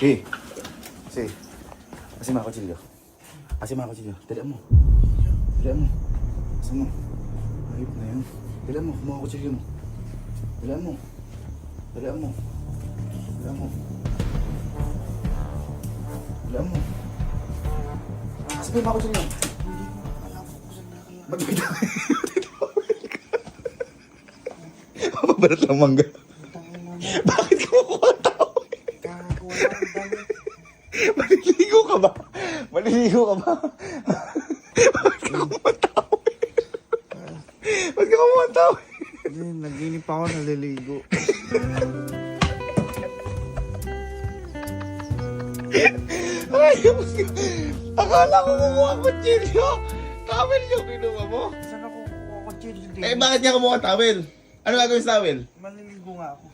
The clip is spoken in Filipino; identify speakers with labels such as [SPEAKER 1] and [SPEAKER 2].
[SPEAKER 1] Eh. Si. Kasi mga kutsilyo. Kasi mga kutsilyo. Dalian mo. Dalian mo. Kasi mo. Ayop na yun. Dalian mo. Kumuha kutsilyo mo. Dalian mo. Dalian mo. Dalian mo. Dalian mo. Kasi mga kutsilyo. Ba't may dami? Mababarat lang mangga. Bakit ka makuha ang tao? Maliligo ka ba? Maliligo ka ba? Bakit ka makuha ang tao? Bakit ka makuha ang tao?
[SPEAKER 2] Naginip ako, naliligo.
[SPEAKER 1] Ay, akala ko kumuha ang kutsilyo. Tawel yung kinuha mo.
[SPEAKER 2] Saan ako kukuha ko chill?
[SPEAKER 1] Eh, bakit niya kumuha ang tawel? Ano gagawin sa tawel?
[SPEAKER 2] Maliligo nga ako.